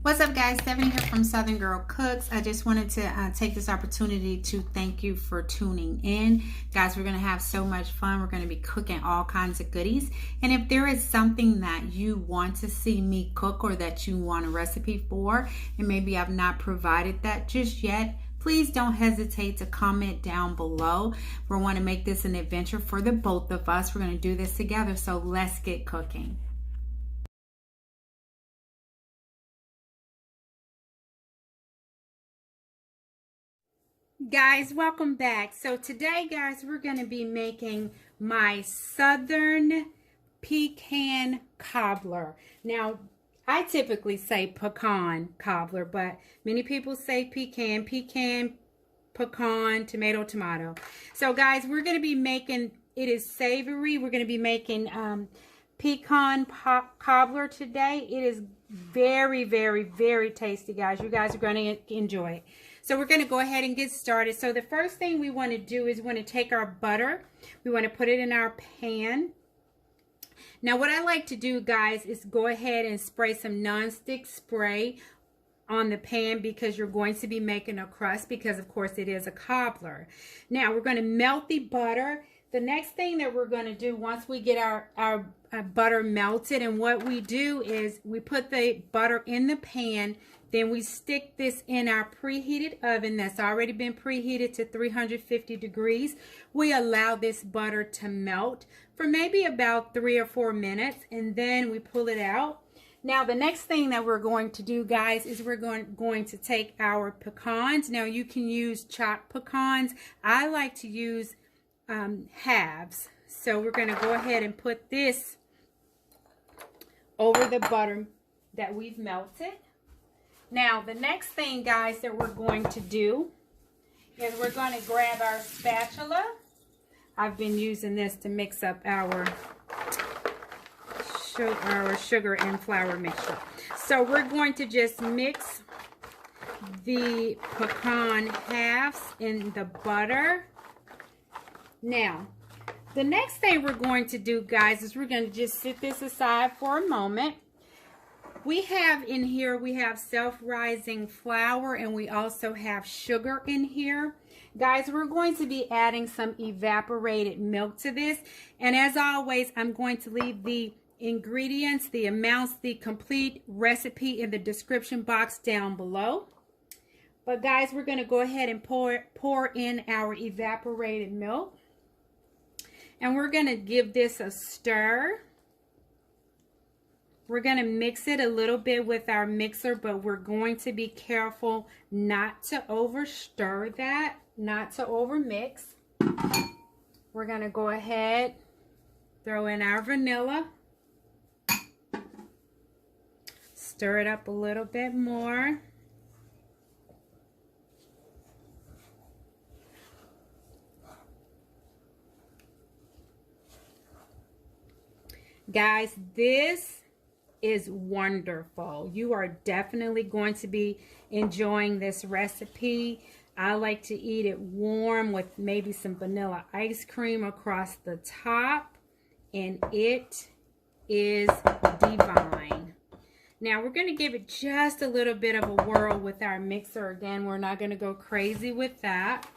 What's up, guys? Stephanie here from Southern Girl Cooks. I just wanted to take this opportunity to thank you for tuning in. Guys, we're going to have so much fun. We're going to be cooking all kinds of goodies. And if there is something that you want to see me cook or that you want a recipe for, and maybe I've not provided that just yet, please don't hesitate to comment down below. We want to make this an adventure for the both of us. We're going to do this together, so let's get cooking. Guys, welcome back. So today, guys, we're going to be making my Southern Pecan Cobbler. Now, I typically say pecan cobbler, but many people say pecan, pecan, tomato. So guys, we're going to be making, it is savory. We're going to be making pecan cobbler today. It is very, very, very tasty, guys. You guys are going to enjoy it. So we're going to go ahead and get started. So the first thing we want to do is we want to take our butter. We want to put it in our pan. Now what I like to do, guys, is go ahead and spray some nonstick spray on the pan because you're going to be making a crust because, of course, it is a cobbler. Now we're going to melt the butter. The next thing that we're going to do once we get our butter melted, and what we do is we put the butter in the pan. Then we stick this in our preheated oven that's already been preheated to 350 degrees. We allow this butter to melt for maybe about 3 or 4 minutes, and then we pull it out. Now the next thing that we're going to do, guys, is we're going to take our pecans. Now you can use chopped pecans. I like to use halves. So we're going to go ahead and put this over the butter that we've melted. Now, the next thing, guys, that we're going to do is we're going to grab our spatula. I've been using this to mix up our sugar and flour mixture. So we're going to just mix the pecan halves in the butter. Now, the next thing we're going to do, guys, is we're going to just sit this aside for a moment. We have in here, we have self-rising flour, and we also have sugar in here. Guys, we're going to be adding some evaporated milk to this. And as always, I'm going to leave the ingredients, the amounts, the complete recipe in the description box down below. But guys, we're going to go ahead and pour in our evaporated milk. And we're going to give this a stir. We're going to mix it a little bit with our mixer, but we're going to be careful not to over stir that, not to over mix. We're going to go ahead, throw in our vanilla, stir it up a little bit more. Guys, this is wonderful. You are definitely going to be enjoying this recipe. I like to eat it warm with maybe some vanilla ice cream across the top, and it is divine. Now we're going to give it just a little bit of a whirl with our mixer. Again, we're not going to go crazy with that.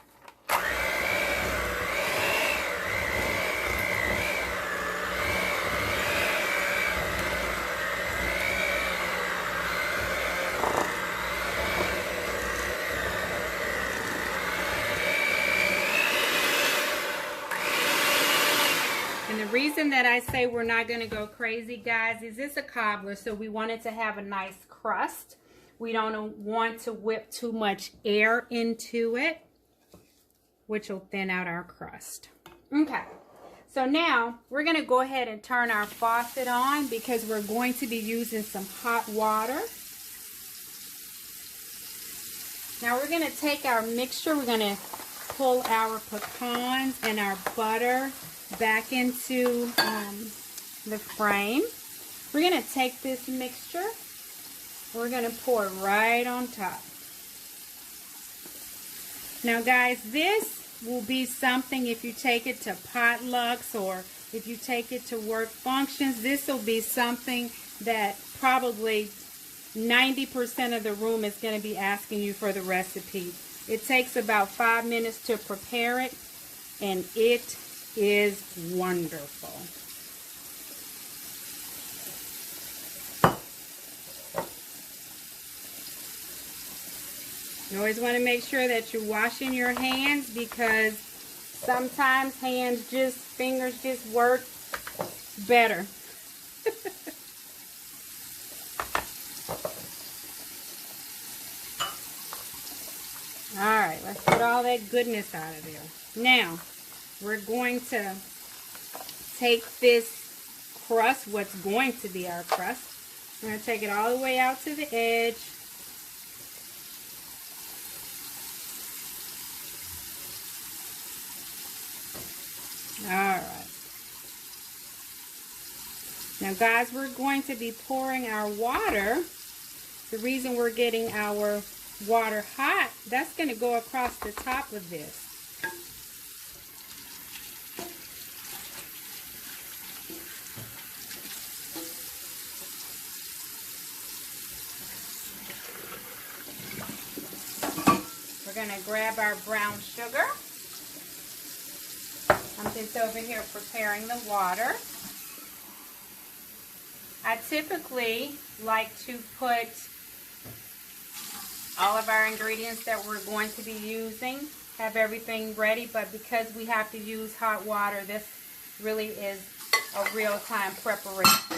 And the reason that I say we're not going to go crazy, guys, is it's a cobbler, so we want it to have a nice crust. We don't want to whip too much air into it, which will thin out our crust. Okay, so now we're going to go ahead and turn our faucet on because we're going to be using some hot water. Now we're going to take our mixture, we're going to pull our pecans and our butter back into the frame. We're going to take this mixture, we're going to pour it right on top. Now guys, this will be something if you take it to potlucks or if you take it to work functions. This will be something that probably 90% of the room is going to be asking you for the recipe. It takes about 5 minutes to prepare it, and it is wonderful. You always want to make sure that you're washing your hands, because sometimes fingers just work better. Alright, let's get all that goodness out of there. Now, we're going to take this crust, what's going to be our crust. We're going to take it all the way out to the edge. Alright. Now guys, we're going to be pouring our water. The reason we're getting our water hot, that's going to go across the top of this. We're going to grab our brown sugar. I'm just over here preparing the water. I typically like to put all of our ingredients that we're going to be using, have everything ready, but because we have to use hot water, this really is a real-time preparation.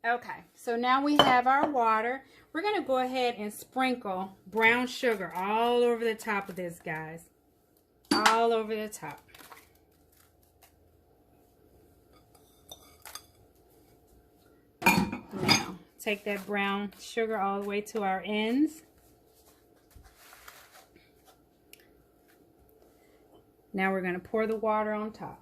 Okay, so now we have our water. We're going to go ahead and sprinkle brown sugar all over the top of this, guys. All over the top. Now, take that brown sugar all the way to our ends. Now we're going to pour the water on top.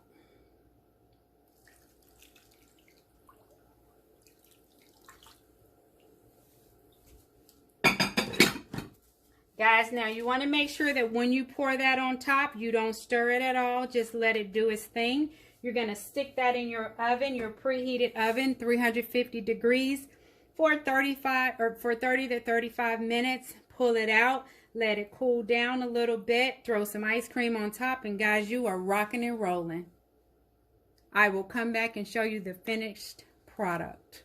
Guys, now you want to make sure that when you pour that on top, you don't stir it at all. Just let it do its thing. You're going to stick that in your oven, your preheated oven, 350 degrees for 30 to 35 minutes. Pull it out, let it cool down a little bit, throw some ice cream on top, and guys, you are rocking and rolling. I will come back and show you the finished product.